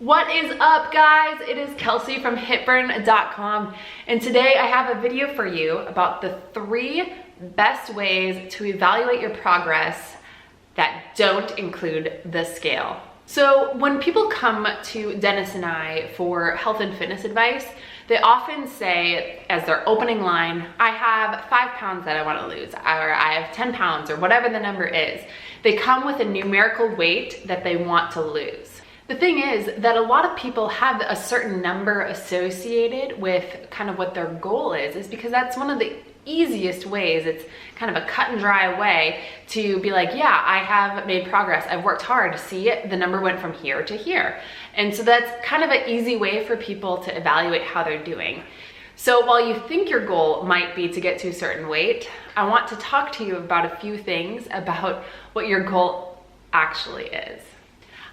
What is up, guys? It is Kelsey from hitburn.com, and today I have a video for you about the 3 best ways to evaluate your progress that don't include the scale. So when people come to Dennis and I for health and fitness advice, they often say as their opening line, I have 5 pounds that I want to lose, or I have 10 pounds, or whatever the number is. They come with a numerical weight that they want to lose. The thing is that a lot of people have a certain number associated with kind of what their goal is because that's one of the easiest ways. It's kind of a cut and dry way to be like, yeah, I have made progress. I've worked hard to see it. The number went from here to here. And so that's kind of an easy way for people to evaluate how they're doing. So while you think your goal might be to get to a certain weight, I want to talk to you about a few things about what your goal actually is.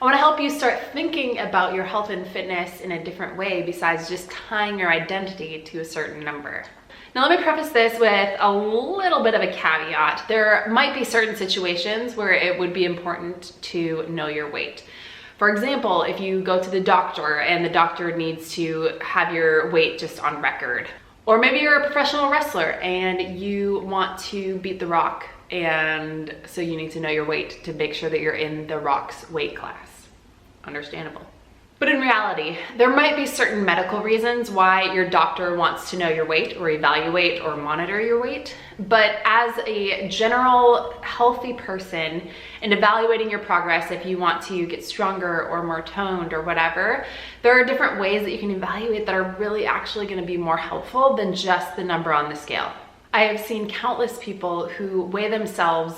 I want to help you start thinking about your health and fitness in a different way besides just tying your identity to a certain number. Now, let me preface this with a little bit of a caveat. There might be certain situations where it would be important to know your weight. For example, if you go to the doctor and the doctor needs to have your weight just on record. Or maybe you're a professional wrestler and you want to beat The Rock, and so you need to know your weight to make sure that you're in The Rock's weight class. Understandable. But in reality, there might be certain medical reasons why your doctor wants to know your weight or evaluate or monitor your weight. But as a general healthy person and evaluating your progress, if you want to get stronger or more toned or whatever, there are different ways that you can evaluate that are really actually going to be more helpful than just the number on the scale. I have seen countless people who weigh themselves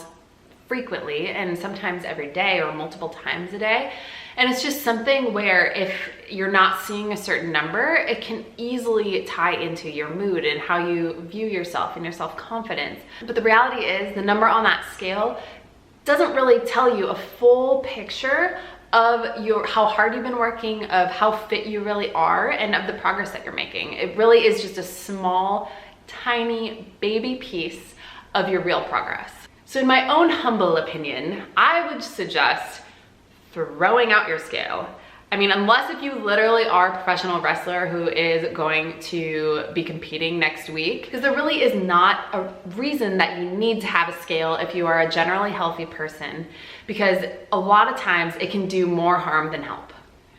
frequently and sometimes every day or multiple times a day. And it's just something where if you're not seeing a certain number, it can easily tie into your mood and how you view yourself and your self-confidence. But the reality is the number on that scale doesn't really tell you a full picture of how hard you've been working, of how fit you really are, and of the progress that you're making. It really is just a small, tiny baby piece of your real progress. So in my own humble opinion, I would suggest throwing out your scale. I mean, unless if you literally are a professional wrestler who is going to be competing next week, because there really is not a reason that you need to have a scale if you are a generally healthy person, because a lot of times it can do more harm than help.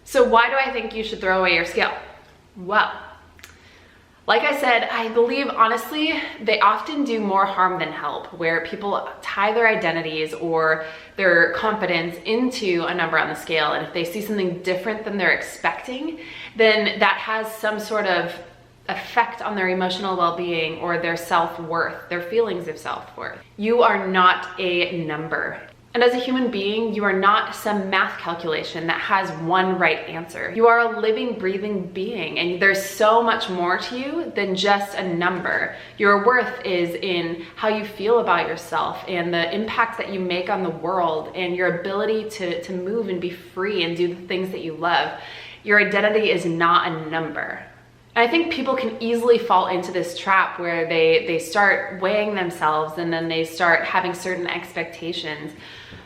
So why do I think you should throw away your scale? Well, like I said, I believe honestly, they often do more harm than help, where people tie their identities or their confidence into a number on the scale. And if they see something different than they're expecting, then that has some sort of effect on their emotional well-being or their self-worth, their feelings of self-worth. You are not a number. And as a human being, you are not some math calculation that has one right answer. You are a living, breathing being, and there's so much more to you than just a number. Your worth is in how you feel about yourself and the impact that you make on the world and your ability to move and be free and do the things that you love. Your identity is not a number. And I think people can easily fall into this trap where they start weighing themselves and then they start having certain expectations.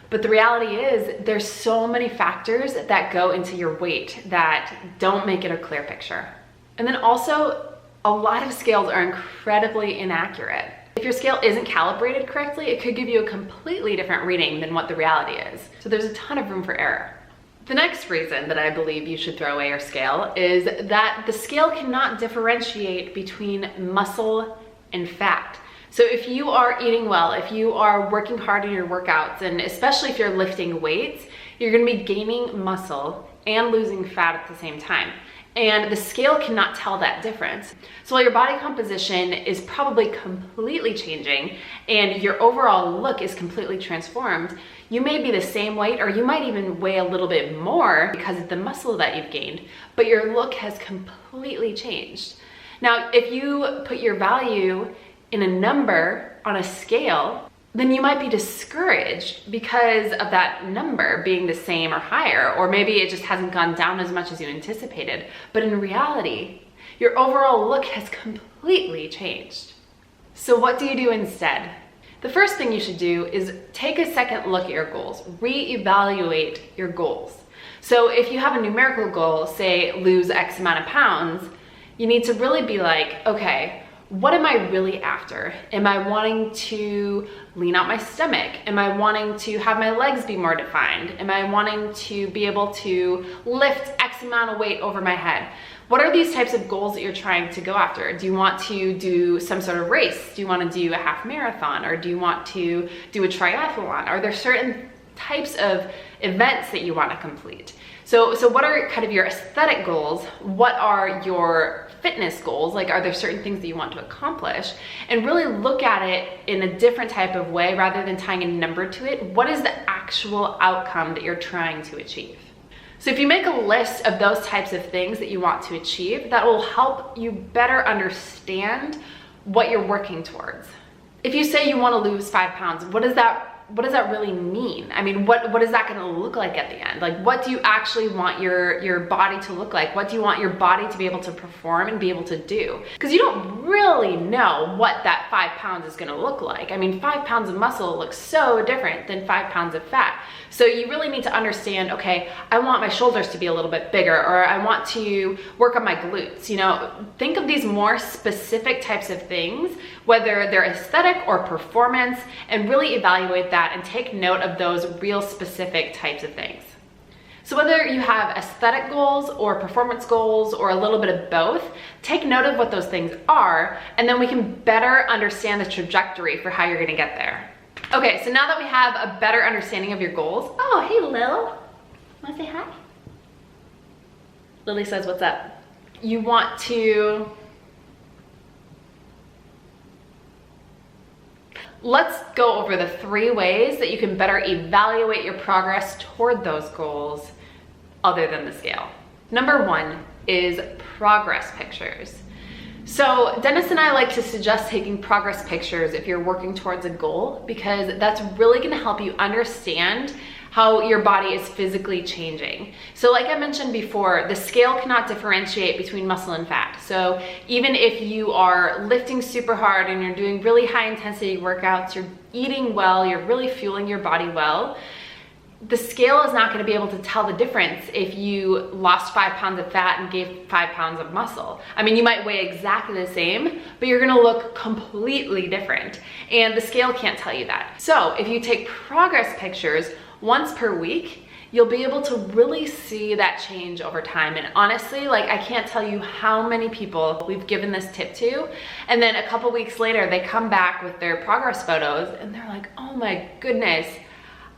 But the reality is there's so many factors that go into your weight that don't make it a clear picture. And then also, a lot of scales are incredibly inaccurate. If your scale isn't calibrated correctly, it could give you a completely different reading than what the reality is. So there's a ton of room for error. The next reason that I believe you should throw away your scale is that the scale cannot differentiate between muscle and fat. So if you are eating well, if you are working hard in your workouts, and especially if you're lifting weights, you're gonna be gaining muscle and losing fat at the same time. And the scale cannot tell that difference. So while your body composition is probably completely changing and your overall look is completely transformed, you may be the same weight or you might even weigh a little bit more because of the muscle that you've gained, but your look has completely changed. Now, if you put your value in a number on a scale, then you might be discouraged because of that number being the same or higher, or maybe it just hasn't gone down as much as you anticipated. But in reality, your overall look has completely changed. So what do you do instead? The first thing you should do is take a second look at your goals, reevaluate your goals. So if you have a numerical goal, say lose X amount of pounds, you need to really be like, okay, what am I really after? Am I wanting to lean out my stomach? Am I wanting to have my legs be more defined? Am I wanting to be able to lift X amount of weight over my head? What are these types of goals that you're trying to go after? Do you want to do some sort of race? Do you want to do a half marathon? Or do you want to do a triathlon? Are there certain types of events that you want to complete? So what are kind of your aesthetic goals? What are your fitness goals? Like, are there certain things that you want to accomplish? And really look at it in a different type of way rather than tying a number to it. What is the actual outcome that you're trying to achieve? So if you make a list of those types of things that you want to achieve, that will help you better understand what you're working towards. If you say you want to lose 5 pounds, what does that really mean? I mean, what is that going to look like at the end? Like, what do you actually want your body to look like? What do you want your body to be able to perform and be able to do? Because you don't really know what that 5 pounds is going to look like. I mean, 5 pounds of muscle looks so different than 5 pounds of fat. So you really need to understand, okay, I want my shoulders to be a little bit bigger, or I want to work on my glutes. You know, think of these more specific types of things, whether they're aesthetic or performance, and really evaluate that and take note of those real specific types of things. So whether you have aesthetic goals or performance goals or a little bit of both, take note of what those things are, and then we can better understand the trajectory for how you're gonna get there. Okay, so now that we have a better understanding of your goals, oh, hey Lil, wanna say hi? Lily says, what's up? You want to, let's go over the 3 ways that you can better evaluate your progress toward those goals other than the scale. Number 1 is progress pictures. So Dennis and I like to suggest taking progress pictures if you're working towards a goal, because that's really going to help you understand how your body is physically changing. So like I mentioned before, the scale cannot differentiate between muscle and fat. So even if you are lifting super hard and you're doing really high intensity workouts, you're eating well, you're really fueling your body well, the scale is not going to be able to tell the difference if you lost 5 pounds of fat and gained 5 pounds of muscle. I mean, you might weigh exactly the same, but you're going to look completely different, and the scale can't tell you that. So if you take progress pictures once per week, you'll be able to really see that change over time. And honestly, like, I can't tell you how many people we've given this tip to, and then a couple weeks later they come back with their progress photos and they're like, oh my goodness,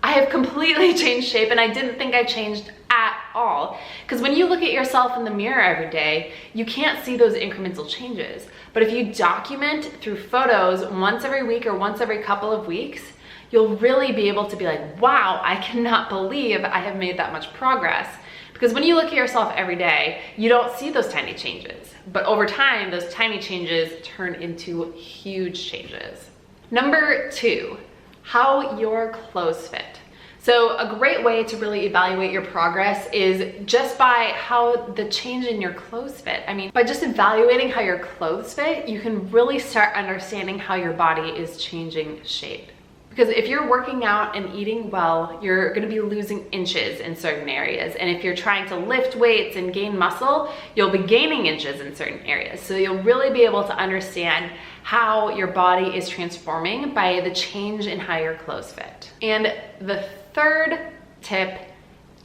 I have completely changed shape and I didn't think I changed at all. Because when you look at yourself in the mirror every day, you can't see those incremental changes. But if you document through photos once every week or once every couple of weeks, you'll really be able to be like, wow, I cannot believe I have made that much progress. Because when you look at yourself every day, you don't see those tiny changes. But over time, those tiny changes turn into huge changes. Number 2, how your clothes fit. So a great way to really evaluate your progress is just by how the change in your clothes fit. I mean, by just evaluating how your clothes fit, you can really start understanding how your body is changing shape. Because if you're working out and eating well, you're gonna be losing inches in certain areas. And if you're trying to lift weights and gain muscle, you'll be gaining inches in certain areas. So you'll really be able to understand how your body is transforming by the change in how your clothes fit. And the 3rd tip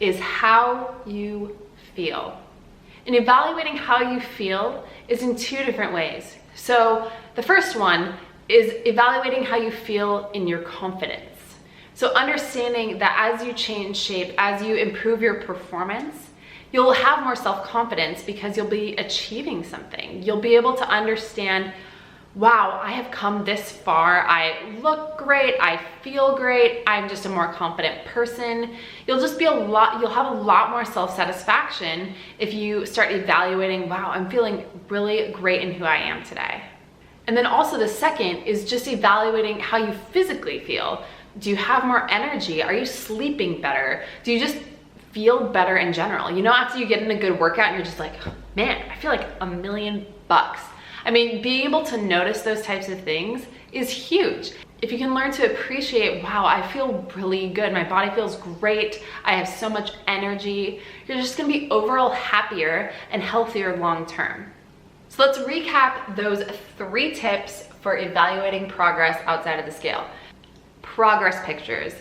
is how you feel. And evaluating how you feel is in 2 different ways. So the first one is evaluating how you feel in your confidence. So understanding that as you change shape, as you improve your performance, you'll have more self-confidence because you'll be achieving something. You'll be able to understand, wow, I have come this far. I look great, I feel great, I'm just a more confident person. You'll have a lot more self-satisfaction if you start evaluating, wow, I'm feeling really great in who I am today. And then also the second is just evaluating how you physically feel. Do you have more energy? Are you sleeping better? Do you just feel better in general? You know, after you get in a good workout and you're just like, man, I feel like $1,000,000. I mean, being able to notice those types of things is huge. if you can learn to appreciate, wow, I feel really good, my body feels great, I have so much energy, you're just gonna be overall happier and healthier long term. So let's recap those 3 tips for evaluating progress outside of the scale. Progress pictures.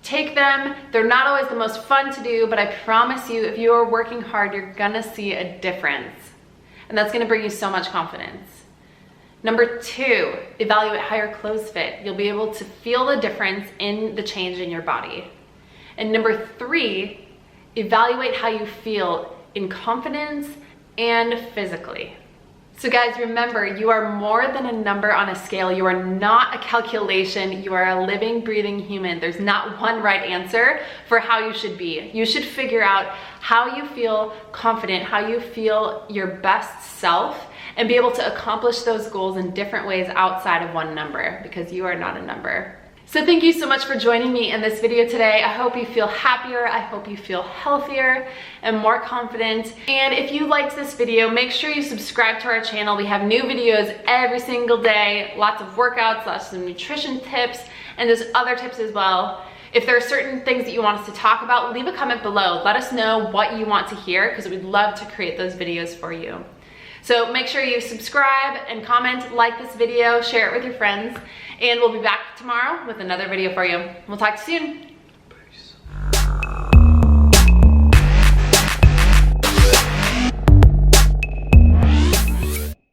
Take them. They're not always the most fun to do, but I promise you, if you are working hard, you're gonna see a difference. And that's gonna bring you so much confidence. Number 2, evaluate how your clothes fit. You'll be able to feel the difference in the change in your body. And number 3, evaluate how you feel in confidence and physically. So guys, remember, you are more than a number on a scale. You are not a calculation. You are a living, breathing human. There's not one right answer for how you should be. You should figure out how you feel confident, how you feel your best self, and be able to accomplish those goals in different ways outside of one number, because you are not a number. So thank you so much for joining me in this video today. I hope you feel happier. I hope you feel healthier and more confident. And if you liked this video, make sure you subscribe to our channel. We have new videos every single day, lots of workouts, lots of nutrition tips, and there's other tips as well. If there are certain things that you want us to talk about, leave a comment below. Let us know what you want to hear, because we'd love to create those videos for you. So make sure you subscribe and comment, like this video, share it with your friends, and we'll be back tomorrow with another video for you. We'll talk to you soon.